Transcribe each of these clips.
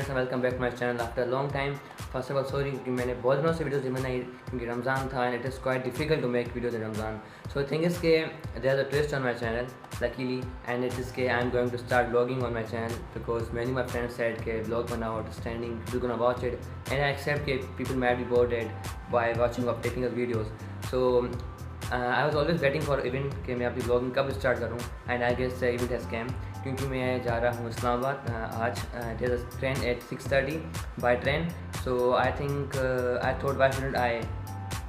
and welcome back to my channel after a long time. First of all, sorry कि मैंने बहुत दिनों से वीडियोस नहीं बनाई क्योंकि रमज़ान था and it is quite difficult to make videos in Ramadan. So the thing is कि there's a twist on my channel luckily and it is कि I'm going to start vlogging on my channel because many of my friends said कि vlog बनाओ outstanding, you're gonna watch it and I accept कि people might be bored by watching of technical videos. So I was always waiting for event कि मैं अपनी vlogging कब start करूँ and I guess the event has come क्योंकि मैं जा रहा हूँ इस्लामाबाद आज. There's a train at 6:30 by train, so I think I thought why shouldn't I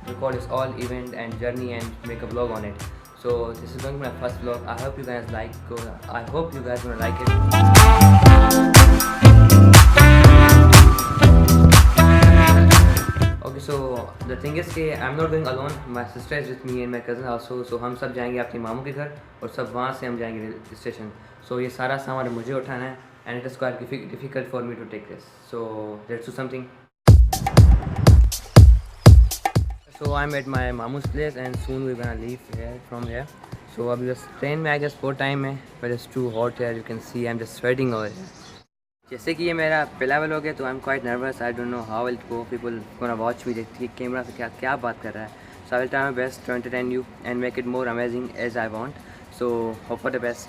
record this all event and journey and make a vlog on it. So this is going to be my first vlog. I hope you guys I hope you guys gonna like it. Okay, so the thing is कि I'm not going alone. My sister is with me and my cousin also. So हम सब जाएंगे अपने मामू के घर और सब वहाँ से हम जाएंगे स्टेशन. So ये सारा सामान मुझे उठाना है and it is quite difficult for me to take this. So let's do something. So I'm at my mamu's place and soon we're gonna leave from here. So अभी बस ट्रेन में I guess बहुत time है but it's too hot here. You can see I'm just sweating over here. जैसे कि ये मेरा पहला vlog है तो I am quite nervous. I don't know how will go. People gonna watch me देखती है कैमरा से क्या बात कर रहा है. So I will try my best to entertain you and make it more amazing as I want. So hope for the best.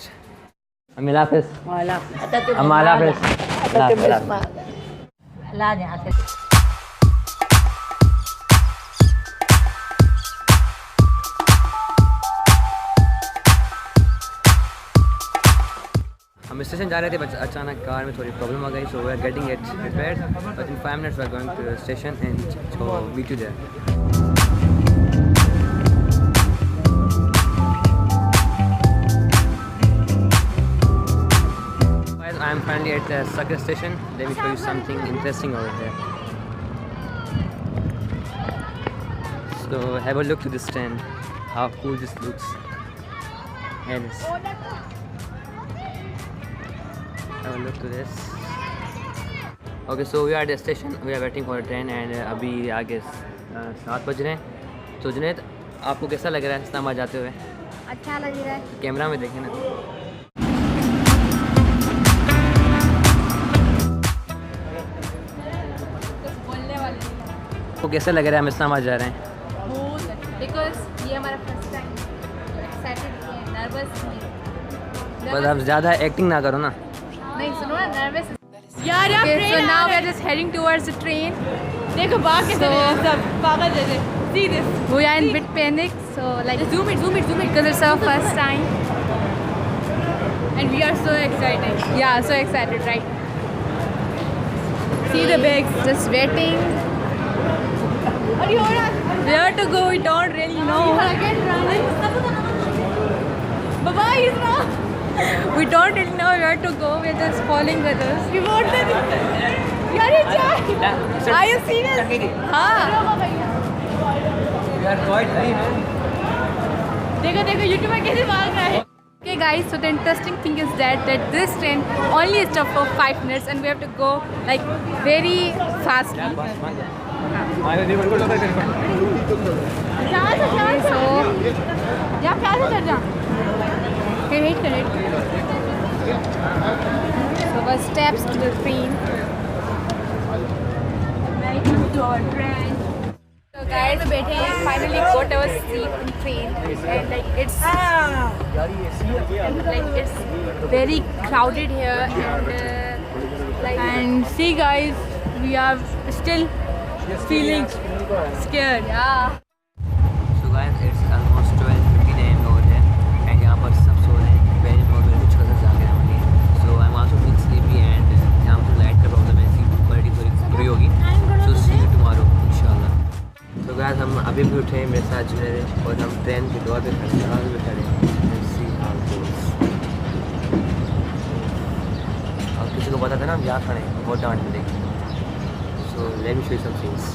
अल्लाह हाफिज़. अल्लाह हाफिज़. हम स्टेशन जा रहे थे बट अचानक कार में थोड़ी प्रॉब्लम आ गई. So we are getting it repaired but in 5 minutes we are going to the station and so meet you there. I am finally at the Sukkur station. Let me show you something interesting over there. So have a look to this stand. How cool this looks. And have a look to this. Okay, so we are at the station. We are waiting for a train and अभी आगे 7 बज रहे हैं. तो जुनैद आपको कैसा लग रहा है इस्लामाबाद जाते हुए? अच्छा लग रहा है. कैमरा में देखें ना. तो कैसा लग रहा है हम इस्लामाबाद जा रहे हैं? बहुत अच्छा बिकॉज ये हमारा फर्स्ट टाइम. एक्साइटेड है, नर्वस है. बस आप ज़्यादा एक्टिंग ना करो ना. नहीं सुनो ना, नर्वस यार. So now we are just heading towards the train. देखो बाहर कैसे सब पागल जैसे. See this we are in bit panic. So like zoom it because it's our first time and we are so excited. Yeah, so excited, right? See the bags just waiting. Where to go we don't really know. Baba is wrong. We don't really know where to go. We're just following with us. We want the yaar ye chai. Are you serious? हाँ. We are quite high, man. देखो YouTuber कैसे भाग रहा है. Okay guys, so the interesting thing is that this train only stops for 5 minutes and we have to go like very fastly. So या प्यार से चढ़ जा. Wait. So first steps to the train. Welcome to our train. So guys, बैठे हैं. Finally got our seat in train and like it's very crowded here and see guys, we are still feeling scared. Yeah. So guys, it's almost 12:50 AM over there and यहाँ पर सब सो रहे हैं. मेरे कुछ cousins आ गए हैं. So I'm also feeling sleepy and यहाँ पर लाइट का प्रॉब्लम है. सीट क्वालिटी थोड़ी बुरी होगी. So see you tomorrow इंशाल्लाह. तो guys, हम अभी भी उठे मेरे साथ जुनैद और हम ट्रेन के डोर पे खड़े हैं. Let's see how it goes. और किसी को पता था ना हम यहाँ खड़े हैं बहुत डांट मिलेगी. So let me show you some things.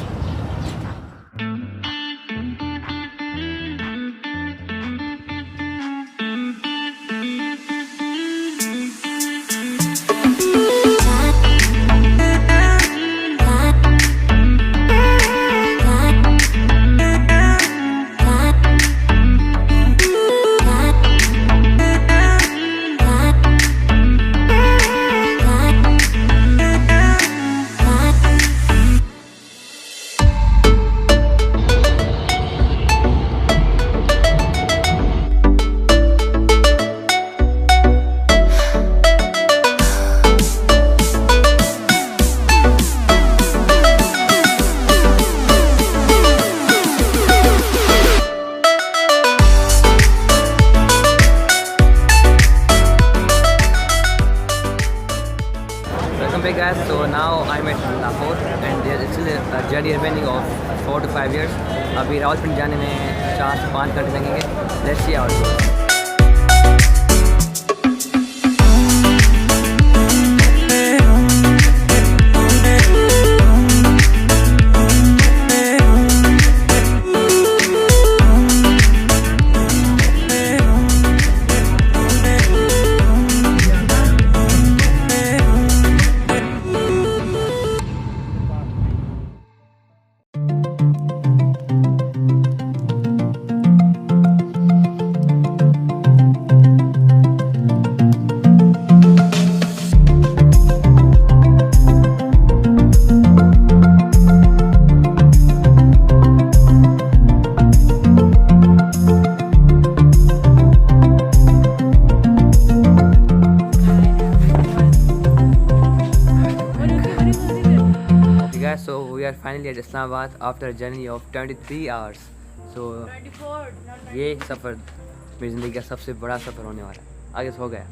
Journey remaining of 4 to 5 years. अभी रावलपिंडी जाने में 4 से 5 घंटे लगेंगे. Let's see how it goes. So we are finally at Islamabad after a journey of 23 hours. So 24, not 24. ये सफ़र मेरी ज़िंदगी का सबसे बड़ा सफ़र होने वाला है. आगे हो गया.